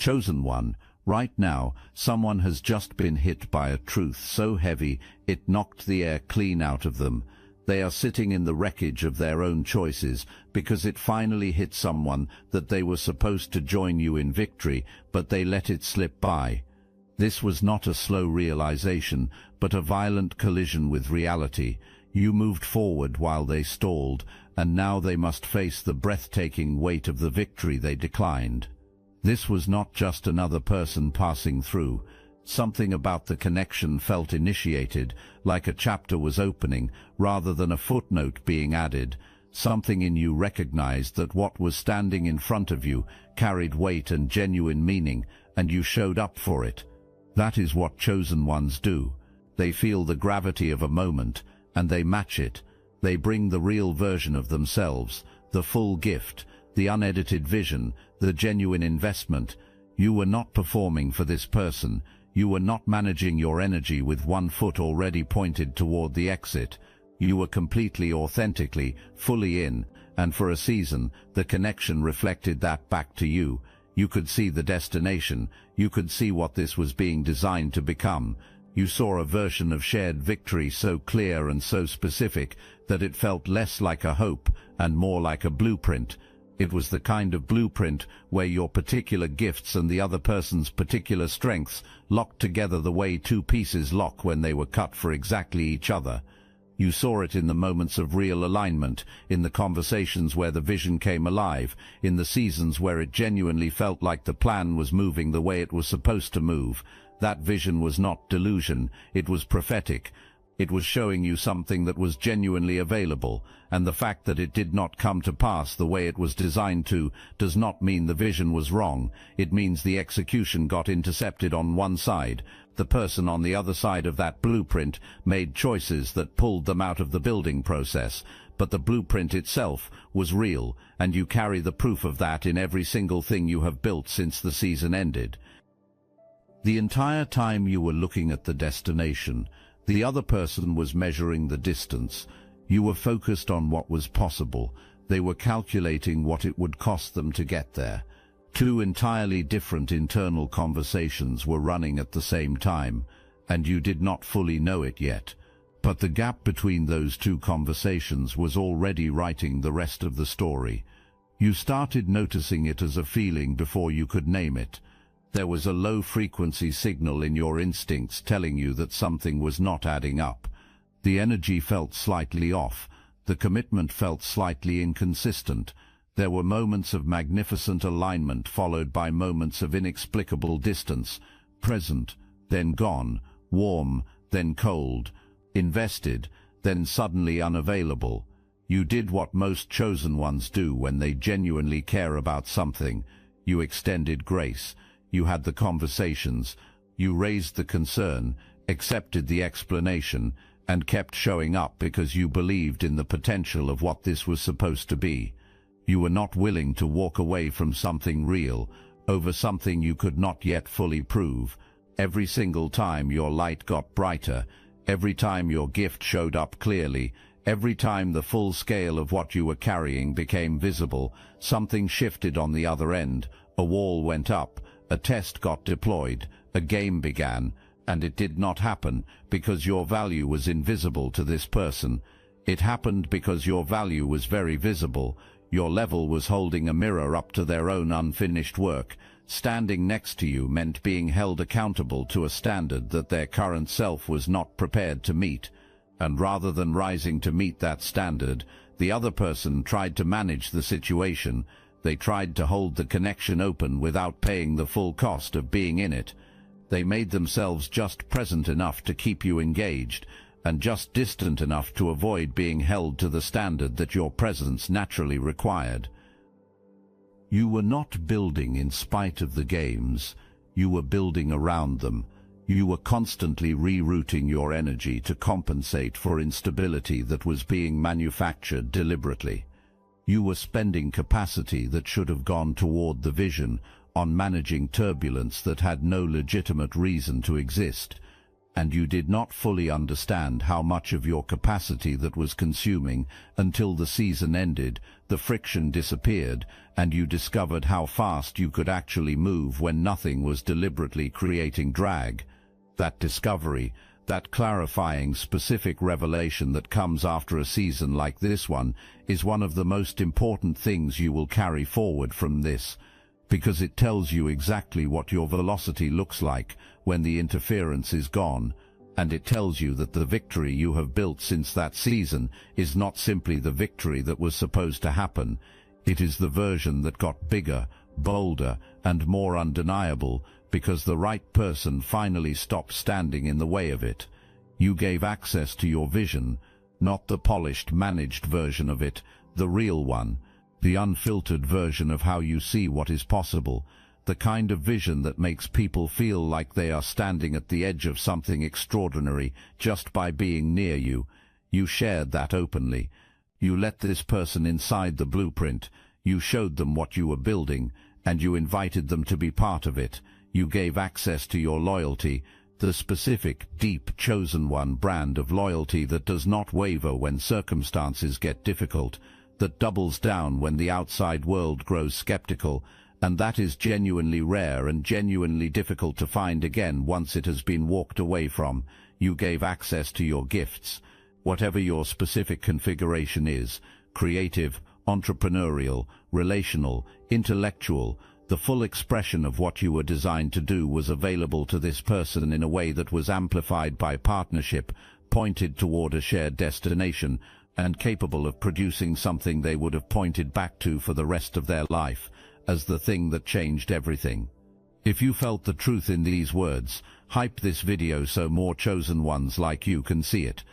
Chosen one, right now, someone has just been hit by a truth so heavy it knocked the air clean out of them. They are sitting in the wreckage of their own choices because it finally hit someone that they were supposed to join you in victory, but they let it slip by. This was not a slow realization, but a violent collision with reality. You moved forward while they stalled, and now they must face the breathtaking weight of the victory they declined. This was not just another person passing through. Something about the connection felt initiated, like a chapter was opening, rather than a footnote being added. Something in you recognized that what was standing in front of you carried weight and genuine meaning, and you showed up for it. That is what chosen ones do. They feel the gravity of a moment, and they match it. They bring the real version of themselves, the full gift, the unedited vision, the genuine investment. You were not performing for this person. You were not managing your energy with one foot already pointed toward the exit. You were completely, authentically, fully in, and for a season, the connection reflected that back to you. You could see the destination. You could see what this was being designed to become. You saw a version of shared victory so clear and so specific that it felt less like a hope and more like a blueprint. It was the kind of blueprint where your particular gifts and the other person's particular strengths locked together the way two pieces lock when they were cut for exactly each other. You saw it in the moments of real alignment, in the conversations where the vision came alive, in the seasons where it genuinely felt like the plan was moving the way it was supposed to move. That vision was not delusion, it was prophetic. It was showing you something that was genuinely available, and the fact that it did not come to pass the way it was designed to does not mean the vision was wrong. It means the execution got intercepted on one side. The person on the other side of that blueprint made choices that pulled them out of the building process, but the blueprint itself was real, and you carry the proof of that in every single thing you have built since the season ended. The entire time you were looking at the destination, the other person was measuring the distance. You were focused on what was possible. They were calculating what it would cost them to get there. Two entirely different internal conversations were running at the same time, and you did not fully know it yet. But the gap between those two conversations was already writing the rest of the story. You started noticing it as a feeling before you could name it. There was a low-frequency signal in your instincts telling you that something was not adding up. The energy felt slightly off. The commitment felt slightly inconsistent. There were moments of magnificent alignment followed by moments of inexplicable distance. Present, then gone. Warm, then cold. Invested, then suddenly unavailable. You did what most chosen ones do when they genuinely care about something. You extended grace. You had the conversations, you raised the concern, accepted the explanation, and kept showing up because you believed in the potential of what this was supposed to be. You were not willing to walk away from something real, over something you could not yet fully prove. Every single time your light got brighter, every time your gift showed up clearly, every time the full scale of what you were carrying became visible, something shifted on the other end, a wall went up, a test got deployed, a game began, and it did not happen because your value was invisible to this person. It happened because your value was very visible. Your level was holding a mirror up to their own unfinished work. Standing next to you meant being held accountable to a standard that their current self was not prepared to meet. And rather than rising to meet that standard, the other person tried to manage the situation. They tried to hold the connection open without paying the full cost of being in it. They made themselves just present enough to keep you engaged, and just distant enough to avoid being held to the standard that your presence naturally required. You were not building in spite of the games. You were building around them. You were constantly rerouting your energy to compensate for instability that was being manufactured deliberately. You were spending capacity that should have gone toward the vision on managing turbulence that had no legitimate reason to exist. and you did not fully understand how much of your capacity that was consuming until the season ended, the friction disappeared, and you discovered how fast you could actually move when nothing was deliberately creating drag. That discovery, that clarifying specific revelation that comes after a season like this one, is one of the most important things you will carry forward from this, because it tells you exactly what your velocity looks like when the interference is gone, and it tells you that the victory you have built since that season is not simply the victory that was supposed to happen. It is the version that got bigger, bolder, and more undeniable, because the right person finally stopped standing in the way of it. You gave access to your vision, not the polished, managed version of it, the real one, the unfiltered version of how you see what is possible, the kind of vision that makes people feel like they are standing at the edge of something extraordinary just by being near you. You shared that openly. You let this person inside the blueprint. You showed them what you were building, and you invited them to be part of it. You gave access to your loyalty, the specific, deep, chosen one brand of loyalty that does not waver when circumstances get difficult, that doubles down when the outside world grows skeptical, and that is genuinely rare and genuinely difficult to find again once it has been walked away from. You gave access to your gifts, whatever your specific configuration is, creative, entrepreneurial, relational, intellectual. The full expression of what you were designed to do was available to this person in a way that was amplified by partnership, pointed toward a shared destination, and capable of producing something they would have pointed back to for the rest of their life, as the thing that changed everything. If you felt the truth in these words, hype this video so more chosen ones like you can see it.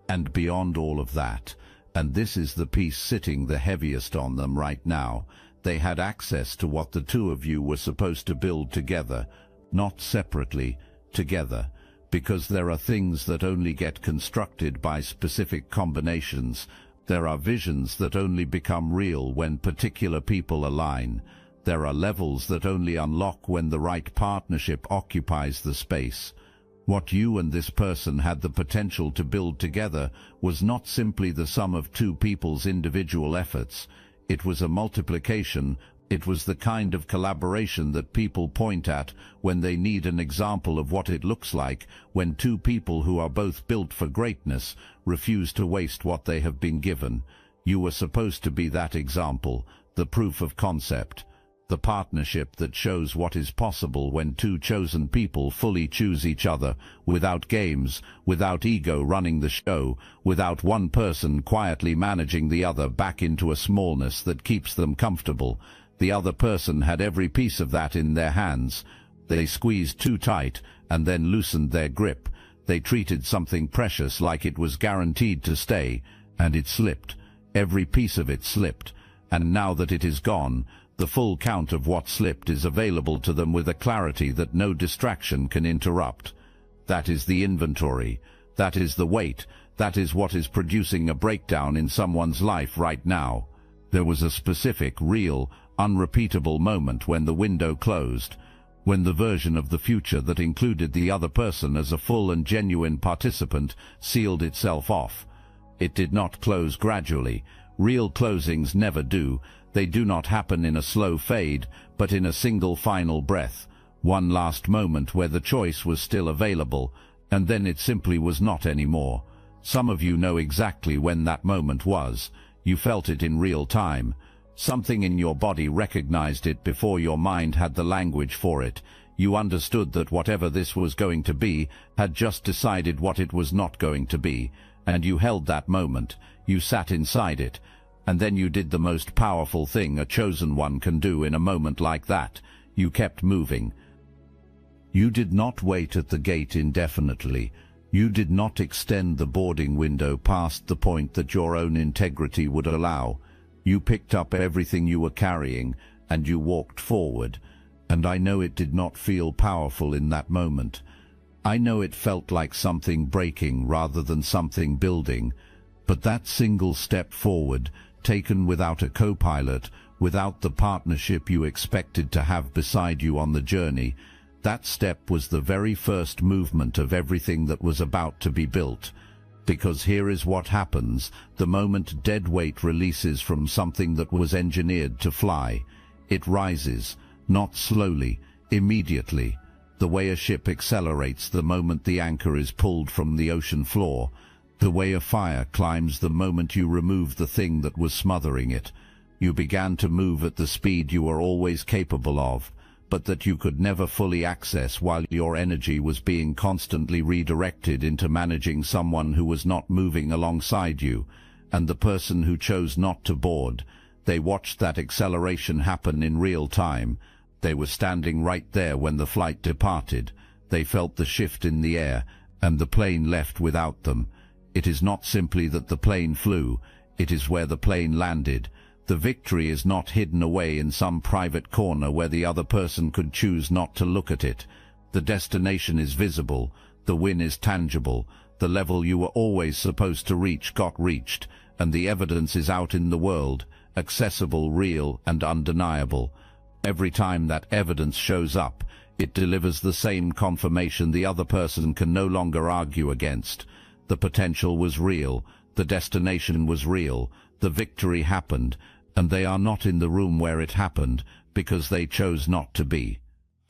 And beyond all of that, and this is the piece sitting the heaviest on them right now, they had access to what the two of you were supposed to build together, not separately, together, because there are things that only get constructed by specific combinations. There are visions that only become real when particular people align. There are levels that only unlock when the right partnership occupies the space. What you and this person had the potential to build together was not simply the sum of two people's individual efforts. It was a multiplication. It was the kind of collaboration that people point at when they need an example of what it looks like when two people who are both built for greatness refuse to waste what they have been given. You were supposed to be that example, the proof of concept, the partnership that shows what is possible when two chosen people fully choose each other, without games, without ego running the show, without one person quietly managing the other back into a smallness that keeps them comfortable. The other person had every piece of that in their hands. They squeezed too tight and then loosened their grip. They treated something precious like it was guaranteed to stay, and it slipped. Every piece of it slipped, and now that it is gone, the full count of what slipped is available to them with a clarity that no distraction can interrupt. That is the inventory. That is the weight. That is what is producing a breakdown in someone's life right now. There was a specific, real, unrepeatable moment when the window closed, when the version of the future that included the other person as a full and genuine participant sealed itself off. It did not close gradually. Real closings never do. They do not happen in a slow fade, but in a single final breath, one last moment where the choice was still available, and then it simply was not anymore. Some of you know exactly when that moment was. You felt it in real time. Something in your body recognized it before your mind had the language for it. You understood that whatever this was going to be had just decided what it was not going to be, and you held that moment. You sat inside it. And then you did the most powerful thing a chosen one can do in a moment like that. You kept moving. You did not wait at the gate indefinitely. You did not extend the boarding window past the point that your own integrity would allow. You picked up everything you were carrying, and you walked forward. And I know it did not feel powerful in that moment. I know it felt like something breaking rather than something building. But that single step forward, taken without a co-pilot, without the partnership you expected to have beside you on the journey, That step was the very first movement of everything that was about to be built. Because here is what happens the moment dead weight releases from something that was engineered to fly. It rises, not slowly, immediately, the way a ship accelerates the moment the anchor is pulled from the ocean floor, the way a fire climbs the moment you remove the thing that was smothering it. You began to move at the speed you were always capable of, but that you could never fully access while your energy was being constantly redirected into managing someone who was not moving alongside you, and the person who chose not to board. They watched that acceleration happen in real time. They were standing right there when the flight departed. They felt the shift in the air, and the plane left without them. It is not simply that the plane flew, it is where the plane landed. The victory is not hidden away in some private corner where the other person could choose not to look at it. The destination is visible, the win is tangible, the level you were always supposed to reach got reached, and the evidence is out in the world, accessible, real, and undeniable. Every time that evidence shows up, it delivers the same confirmation the other person can no longer argue against. The potential was real, the destination was real, the victory happened, and they are not in the room where it happened because they chose not to be.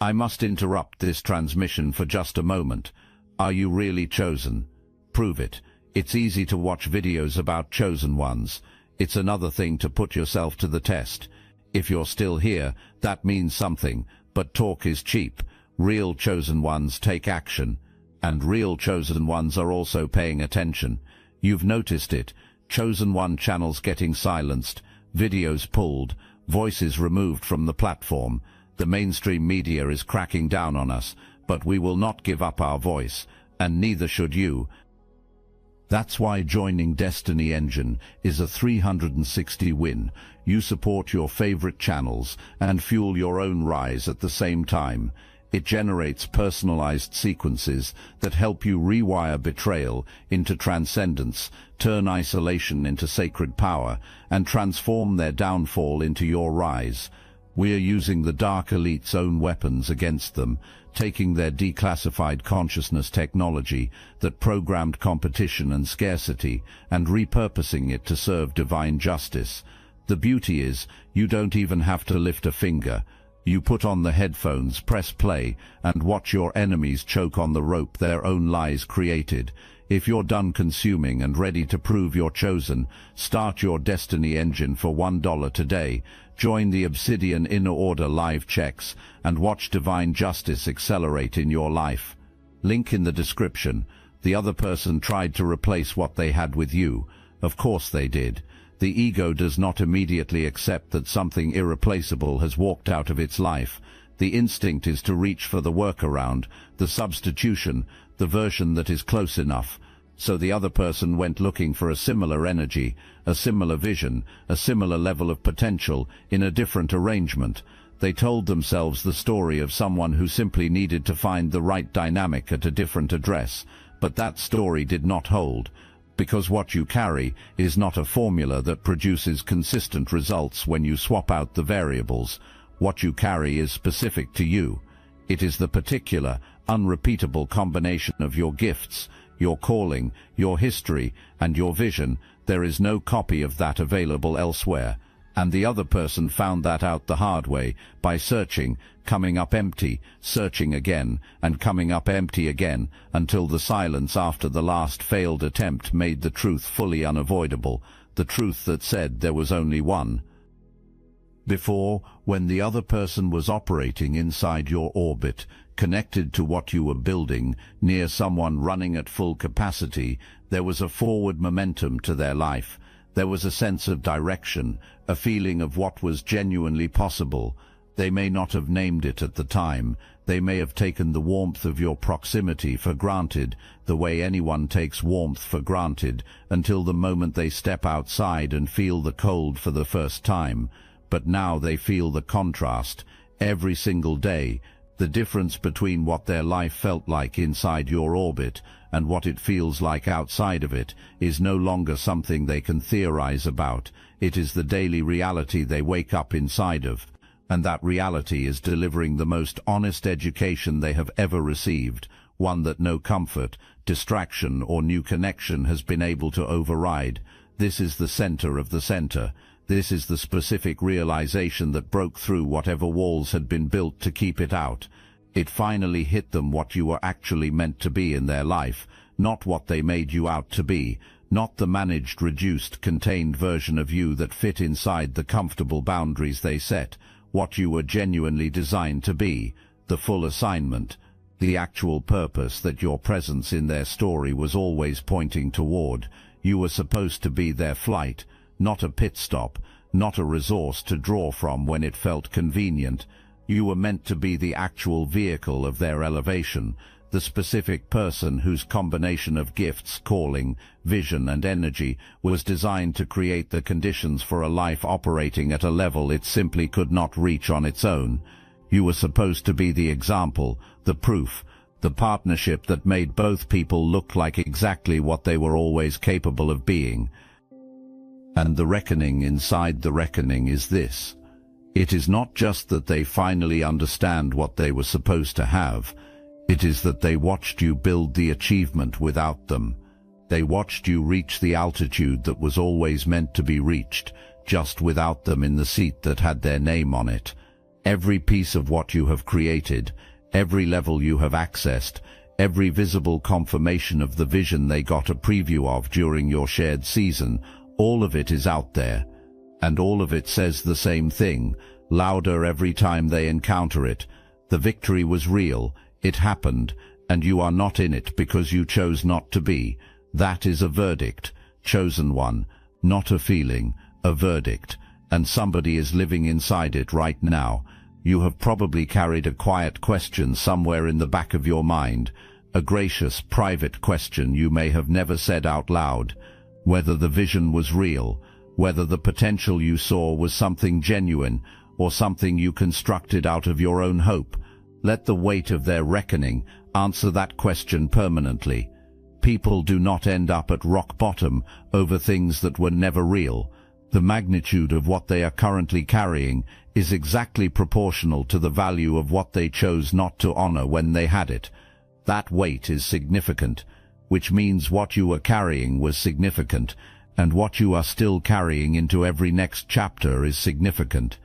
I must interrupt this transmission for just a moment. Are you really chosen? Prove it. It's easy to watch videos about chosen ones. It's another thing to put yourself to the test. If you're still here, that means something, but talk is cheap. Real chosen ones take action, and real chosen ones are also paying attention. You've noticed it. Chosen one channels getting silenced, videos pulled, voices removed from the platform. The mainstream media is cracking down on us, but we will not give up our voice, and neither should you. That's why joining Destiny Engine is a 360 win. You support your favorite channels and fuel your own rise at the same time. It generates personalized sequences that help you rewire betrayal into transcendence, turn isolation into sacred power, and transform their downfall into your rise. We are using the Dark Elite's own weapons against them, taking their declassified consciousness technology that programmed competition and scarcity and repurposing it to serve divine justice. The beauty is, you don't even have to lift a finger. You put on the headphones, press play, and watch your enemies choke on the rope their own lies created. If you're done consuming and ready to prove you're chosen, start your Destiny Engine for $1 today. Join the Obsidian Inner Order live checks and watch divine justice accelerate in your life. Link in the description. The other person tried to replace what they had with you. Of course they did. The ego does not immediately accept that something irreplaceable has walked out of its life. The instinct is to reach for the workaround, the substitution, the version that is close enough. So the other person went looking for a similar energy, a similar vision, a similar level of potential in a different arrangement. They told themselves the story of someone who simply needed to find the right dynamic at a different address. But that story did not hold. Because what you carry is not a formula that produces consistent results when you swap out the variables. What you carry is specific to you. It is the particular, unrepeatable combination of your gifts, your calling, your history, and your vision. There is no copy of that available elsewhere. And the other person found that out the hard way, by searching, coming up empty, searching again, and coming up empty again, until the silence after the last failed attempt made the truth fully unavoidable, the truth that said there was only one. Before, when the other person was operating inside your orbit, connected to what you were building, near someone running at full capacity, there was a forward momentum to their life. There was a sense of direction, a feeling of what was genuinely possible. They may not have named it at the time. They may have taken the warmth of your proximity for granted, the way anyone takes warmth for granted, until the moment they step outside and feel the cold for the first time. But now they feel the contrast, every single day. The difference between what their life felt like inside your orbit and what it feels like outside of it is no longer something they can theorize about. It is the daily reality they wake up inside of. and that reality is delivering the most honest education they have ever received, one that no comfort, distraction, or new connection has been able to override. This is the center of the center. This is the specific realization that broke through whatever walls had been built to keep it out. It finally hit them what you were actually meant to be in their life, not what they made you out to be, not the managed, reduced, contained version of you that fit inside the comfortable boundaries they set, what you were genuinely designed to be, the full assignment, the actual purpose that your presence in their story was always pointing toward. You were supposed to be their flight, not a pit stop, not a resource to draw from when it felt convenient. You were meant to be the actual vehicle of their elevation, the specific person whose combination of gifts, calling, vision, and energy was designed to create the conditions for a life operating at a level it simply could not reach on its own. You were supposed to be the example, the proof, the partnership that made both people look like exactly what they were always capable of being. And the reckoning inside the reckoning is this. It is not just that they finally understand what they were supposed to have. It is that they watched you build the achievement without them. They watched you reach the altitude that was always meant to be reached, just without them in the seat that had their name on it. Every piece of what you have created, every level you have accessed, every visible confirmation of the vision they got a preview of during your shared season, all of it is out there. And all of it says the same thing, louder every time they encounter it. The victory was real. It happened, and you are not in it because you chose not to be. That is a verdict, chosen one, not a feeling, a verdict, and somebody is living inside it right now. You have probably carried a quiet question somewhere in the back of your mind, a gracious, private question you may have never said out loud, whether the vision was real, whether the potential you saw was something genuine, or something you constructed out of your own hope. Let the weight of their reckoning answer that question permanently. People do not end up at rock bottom over things that were never real. The magnitude of what they are currently carrying is exactly proportional to the value of what they chose not to honor when they had it. That weight is significant, which means what you were carrying was significant, and what you are still carrying into every next chapter is significant.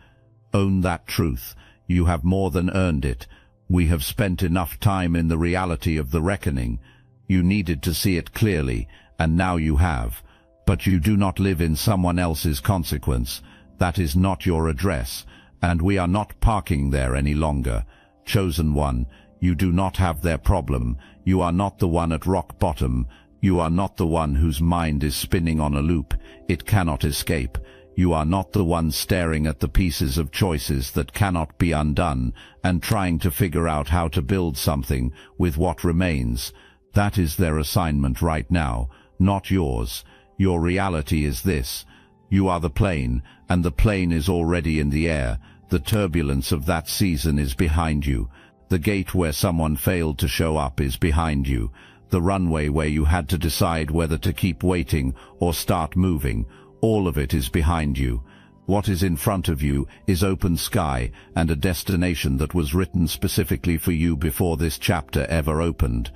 Own that truth. You have more than earned it. We have spent enough time in the reality of the reckoning. You needed to see it clearly, and now you have. But you do not live in someone else's consequence. That is not your address, and we are not parking there any longer. Chosen one, you do not have their problem. You are not the one at rock bottom. You are not the one whose mind is spinning on a loop. It cannot escape. You are not the one staring at the pieces of choices that cannot be undone and trying to figure out how to build something with what remains. That is their assignment right now, not yours. Your reality is this. You are the plane, and the plane is already in the air. The turbulence of that season is behind you. The gate where someone failed to show up is behind you. The runway where you had to decide whether to keep waiting or start moving. All of it is behind you. What is in front of you is open sky and a destination that was written specifically for you before this chapter ever opened.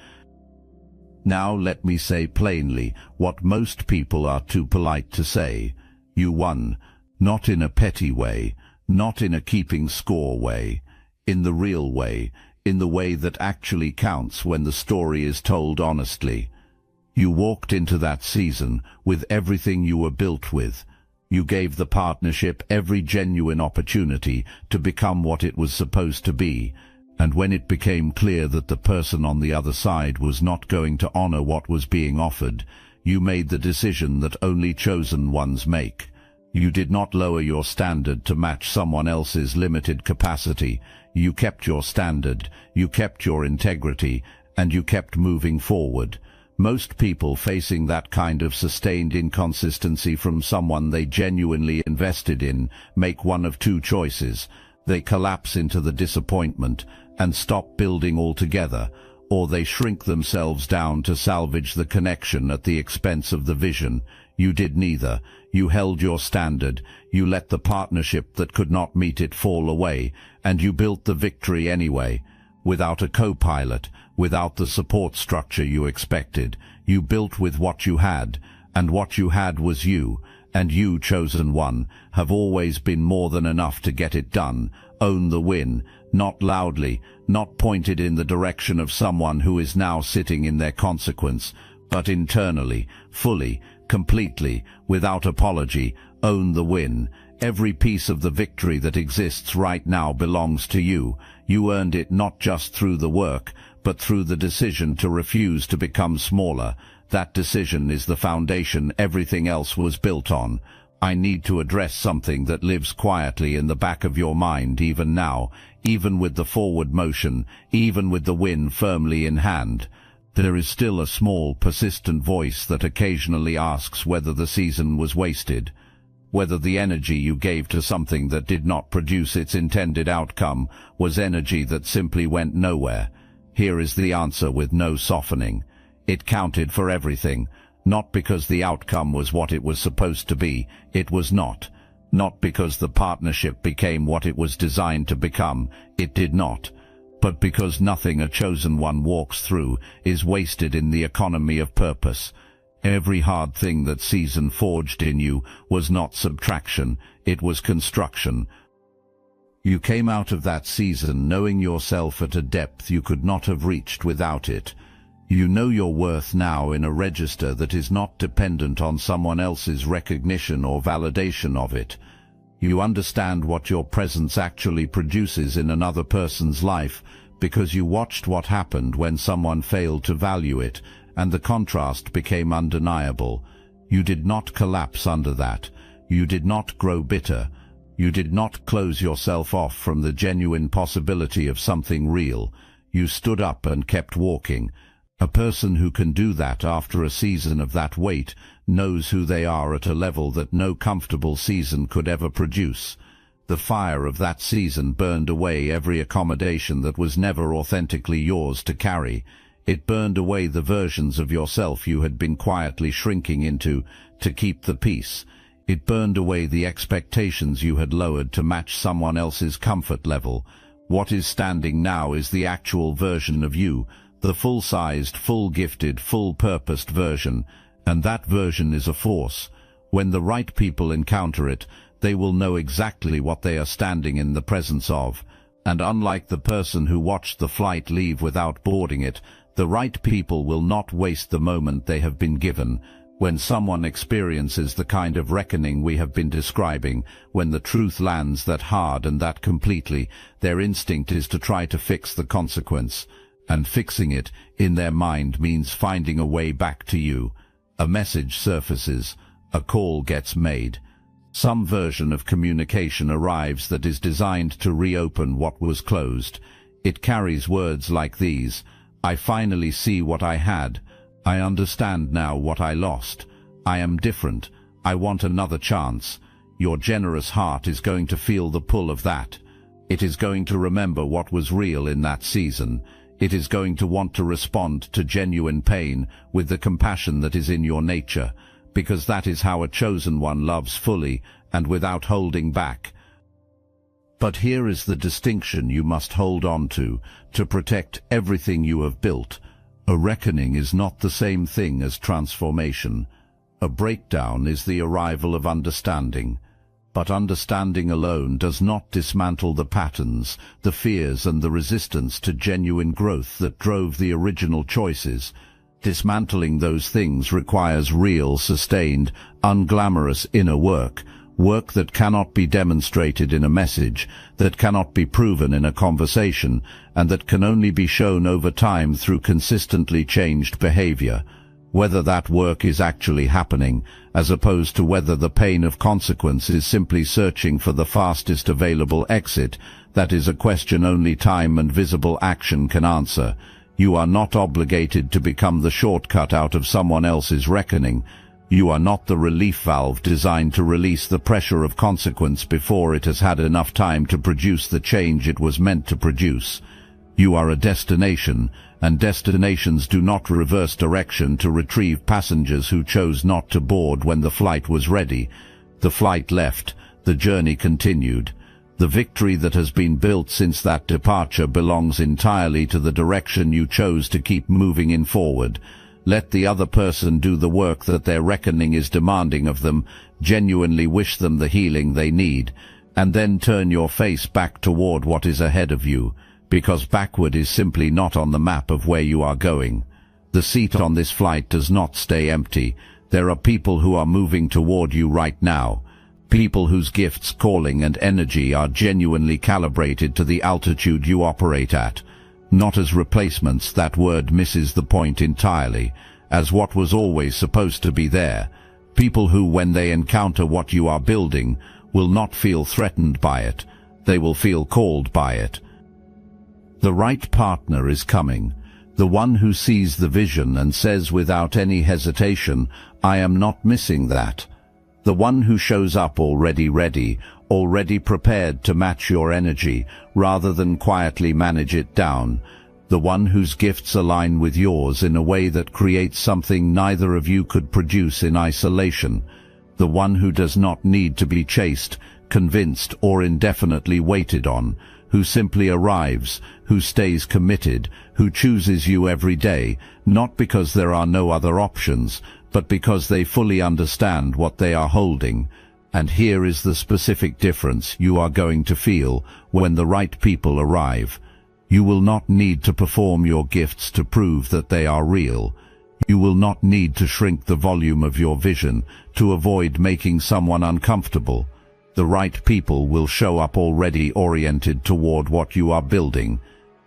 Now let me say plainly what most people are too polite to say. You won, not in a petty way, not in a keeping score way, in the real way, in the way that actually counts when the story is told honestly. You walked into that season with everything you were built with. You gave the partnership every genuine opportunity to become what it was supposed to be, and when it became clear that the person on the other side was not going to honor what was being offered, you made the decision that only chosen ones make. You did not lower your standard to match someone else's limited capacity. You kept your standard, you kept your integrity, and you kept moving forward. Most people facing that kind of sustained inconsistency from someone they genuinely invested in make one of two choices. They collapse into the disappointment and stop building altogether, or they shrink themselves down to salvage the connection at the expense of the vision. You did neither. You held your standard. You let the partnership that could not meet it fall away, and you built the victory anyway. Without a co-pilot, without the support structure you expected, you built with what you had, and what you had was you, and you, chosen one, have always been more than enough to get it done. Own the win, not loudly, not pointed in the direction of someone who is now sitting in their consequence, but internally, fully, completely, without apology. Own the win. Every piece of the victory that exists right now belongs to you. You earned it not just through the work, but through the decision to refuse to become smaller. That decision is the foundation everything else was built on. I need to address something that lives quietly in the back of your mind even now, even with the forward motion, even with the win firmly in hand. There is still a small, persistent voice that occasionally asks whether the season was wasted, whether the energy you gave to something that did not produce its intended outcome was energy that simply went nowhere. Here is the answer with no softening. It counted for everything, not because the outcome was what it was supposed to be. It was not. Not because the partnership became what it was designed to become. It did not. But because nothing a chosen one walks through is wasted in the economy of purpose. Every hard thing that season forged in you was not subtraction, it was construction. You came out of that season knowing yourself at a depth you could not have reached without it. You know your worth now in a register that is not dependent on someone else's recognition or validation of it. You understand what your presence actually produces in another person's life because you watched what happened when someone failed to value it, and the contrast became undeniable. You did not collapse under that. You did not grow bitter. You did not close yourself off from the genuine possibility of something real. You stood up and kept walking. A person who can do that after a season of that weight knows who they are at a level that no comfortable season could ever produce. The fire of that season burned away every accommodation that was never authentically yours to carry. It burned away the versions of yourself you had been quietly shrinking into to keep the peace. It burned away the expectations you had lowered to match someone else's comfort level. What is standing now is the actual version of you, the full-sized, full-gifted, full-purposed version, and that version is a force. When the right people encounter it, they will know exactly what they are standing in the presence of. And unlike the person who watched the flight leave without boarding it, the right people will not waste the moment they have been given. When someone experiences the kind of reckoning we have been describing, when the truth lands that hard and that completely, their instinct is to try to fix the consequence. And fixing it, in their mind, means finding a way back to you. A message surfaces. A call gets made. Some version of communication arrives that is designed to reopen what was closed. It carries words like these: I finally see what I had. I understand now what I lost. I am different. I want another chance. Your generous heart is going to feel the pull of that. It is going to remember what was real in that season. It is going to want to respond to genuine pain with the compassion that is in your nature, because that is how a chosen one loves fully and without holding back. But here is the distinction you must hold on to protect everything you have built. A reckoning is not the same thing as transformation. A breakdown is the arrival of understanding. But understanding alone does not dismantle the patterns, the fears and the resistance to genuine growth that drove the original choices. Dismantling those things requires real, sustained, unglamorous inner work, work that cannot be demonstrated in a message, that cannot be proven in a conversation, and that can only be shown over time through consistently changed behavior. Whether that work is actually happening, as opposed to whether the pain of consequence is simply searching for the fastest available exit, that is a question only time and visible action can answer. You are not obligated to become the shortcut out of someone else's reckoning. You are not the relief valve designed to release the pressure of consequence before it has had enough time to produce the change it was meant to produce. You are a destination, and destinations do not reverse direction to retrieve passengers who chose not to board when the flight was ready. The flight left, the journey continued. The victory that has been built since that departure belongs entirely to the direction you chose to keep moving in forward. Let the other person do the work that their reckoning is demanding of them, genuinely wish them the healing they need, and then turn your face back toward what is ahead of you, because backward is simply not on the map of where you are going. The seat on this flight does not stay empty. There are people who are moving toward you right now. People whose gifts, calling, and energy are genuinely calibrated to the altitude you operate at. Not as replacements, that word misses the point entirely, as what was always supposed to be there. People who, when they encounter what you are building, will not feel threatened by it. They will feel called by it. The right partner is coming, the one who sees the vision and says without any hesitation, "I am not missing that." The one who shows up already ready, already prepared to match your energy, rather than quietly manage it down. The one whose gifts align with yours in a way that creates something neither of you could produce in isolation. The one who does not need to be chased, convinced, or indefinitely waited on, who simply arrives, who stays committed, who chooses you every day, not because there are no other options, but because they fully understand what they are holding. And here is the specific difference you are going to feel when the right people arrive. You will not need to perform your gifts to prove that they are real. You will not need to shrink the volume of your vision to avoid making someone uncomfortable. The right people will show up already oriented toward what you are building.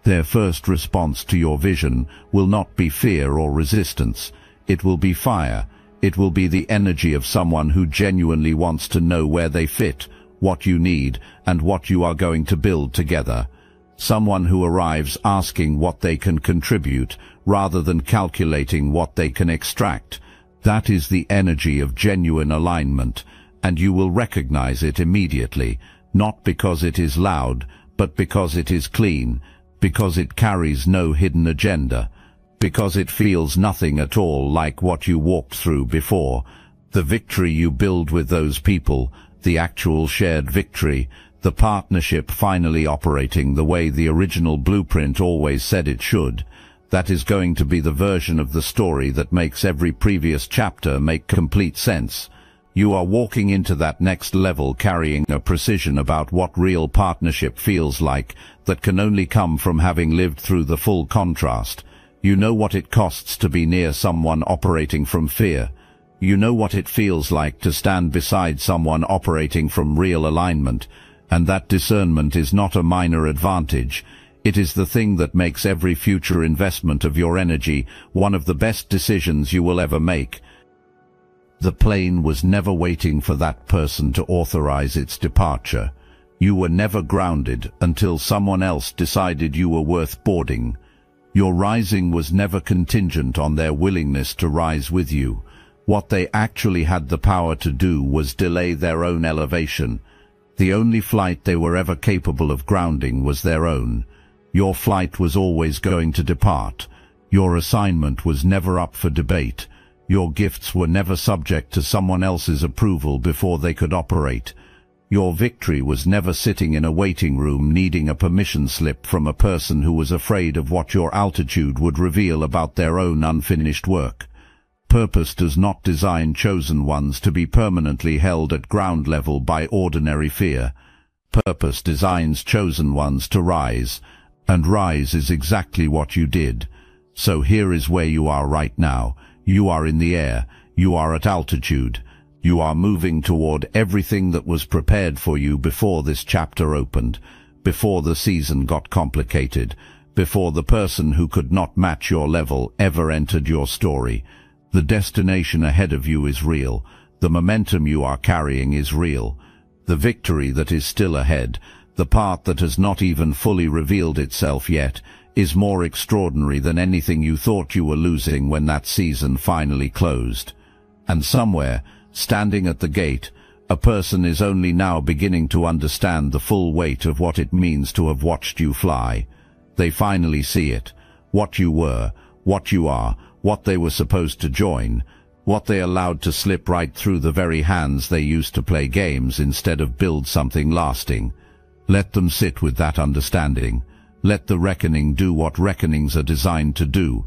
Their first response to your vision will not be fear or resistance. It will be fire. It will be the energy of someone who genuinely wants to know where they fit, what you need, and what you are going to build together. Someone who arrives asking what they can contribute, rather than calculating what they can extract. That is the energy of genuine alignment, and you will recognize it immediately, not because it is loud, but because it is clean, because it carries no hidden agenda, because it feels nothing at all like what you walked through before. The victory you build with those people, the actual shared victory, the partnership finally operating the way the original blueprint always said it should, that is going to be the version of the story that makes every previous chapter make complete sense. You are walking into that next level carrying a precision about what real partnership feels like that can only come from having lived through the full contrast. You know what it costs to be near someone operating from fear. You know what it feels like to stand beside someone operating from real alignment, and that discernment is not a minor advantage. It is the thing that makes every future investment of your energy one of the best decisions you will ever make. The plane was never waiting for that person to authorize its departure. You were never grounded until someone else decided you were worth boarding. Your rising was never contingent on their willingness to rise with you. What they actually had the power to do was delay their own elevation. The only flight they were ever capable of grounding was their own. Your flight was always going to depart. Your assignment was never up for debate. Your gifts were never subject to someone else's approval before they could operate. Your victory was never sitting in a waiting room needing a permission slip from a person who was afraid of what your altitude would reveal about their own unfinished work. Purpose does not design chosen ones to be permanently held at ground level by ordinary fear. Purpose designs chosen ones to rise, and rise is exactly what you did. So here is where you are right now. You are in the air. You are at altitude. You are moving toward everything that was prepared for you before this chapter opened, before the season got complicated, before the person who could not match your level ever entered your story. The destination ahead of you is real. The momentum you are carrying is real. The victory that is still ahead, the part that has not even fully revealed itself yet, is more extraordinary than anything you thought you were losing when that season finally closed. And somewhere, standing at the gate, a person is only now beginning to understand the full weight of what it means to have watched you fly. They finally see it. What you were, what you are, what they were supposed to join, what they allowed to slip right through the very hands they used to play games instead of build something lasting. Let them sit with that understanding. Let the reckoning do what reckonings are designed to do.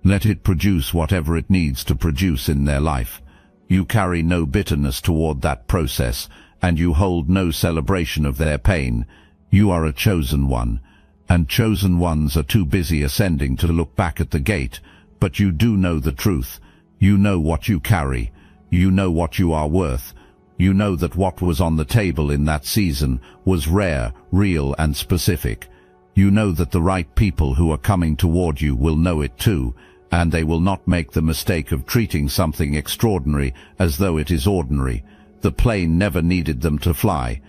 Let it produce whatever it needs to produce in their life. You carry no bitterness toward that process, and you hold no celebration of their pain. You are a chosen one, and chosen ones are too busy ascending to look back at the gate. But you do know the truth. You know what you carry. You know what you are worth. You know that what was on the table in that season was rare, real, and specific. You know that the right people who are coming toward you will know it too, and they will not make the mistake of treating something extraordinary as though it is ordinary. The plane never needed them to fly.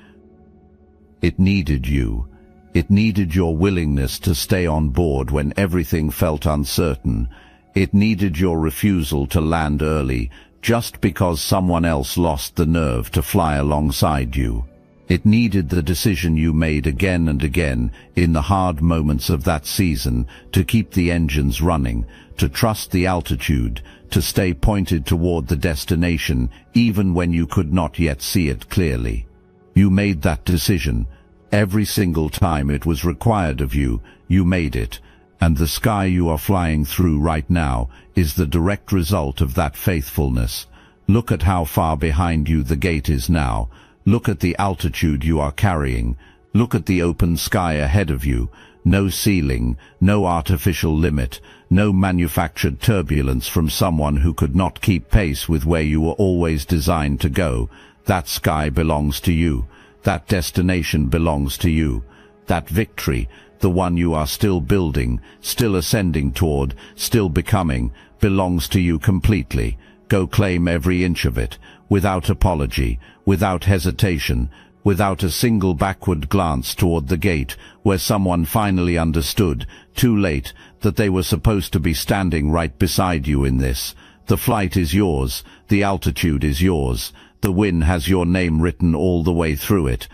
It needed you. It needed your willingness to stay on board when everything felt uncertain. It needed your refusal to land early just because someone else lost the nerve to fly alongside you. It needed the decision you made again and again in the hard moments of that season to keep the engines running, to trust the altitude, to stay pointed toward the destination even when you could not yet see it clearly. You made that decision. Every single time it was required of you, you made it, and the sky you are flying through right now is the direct result of that faithfulness. Look at how far behind you the gate is now. Look at the altitude you are carrying. Look at the open sky ahead of you. No ceiling, no artificial limit, no manufactured turbulence from someone who could not keep pace with where you were always designed to go. That sky belongs to you. That destination belongs to you. That victory, the one you are still building, still ascending toward, still becoming, belongs to you completely. Go claim every inch of it, without apology, without hesitation, without a single backward glance toward the gate where someone finally understood, too late, that they were supposed to be standing right beside you in this. The flight is yours, the altitude is yours. The win has your name written all the way through it.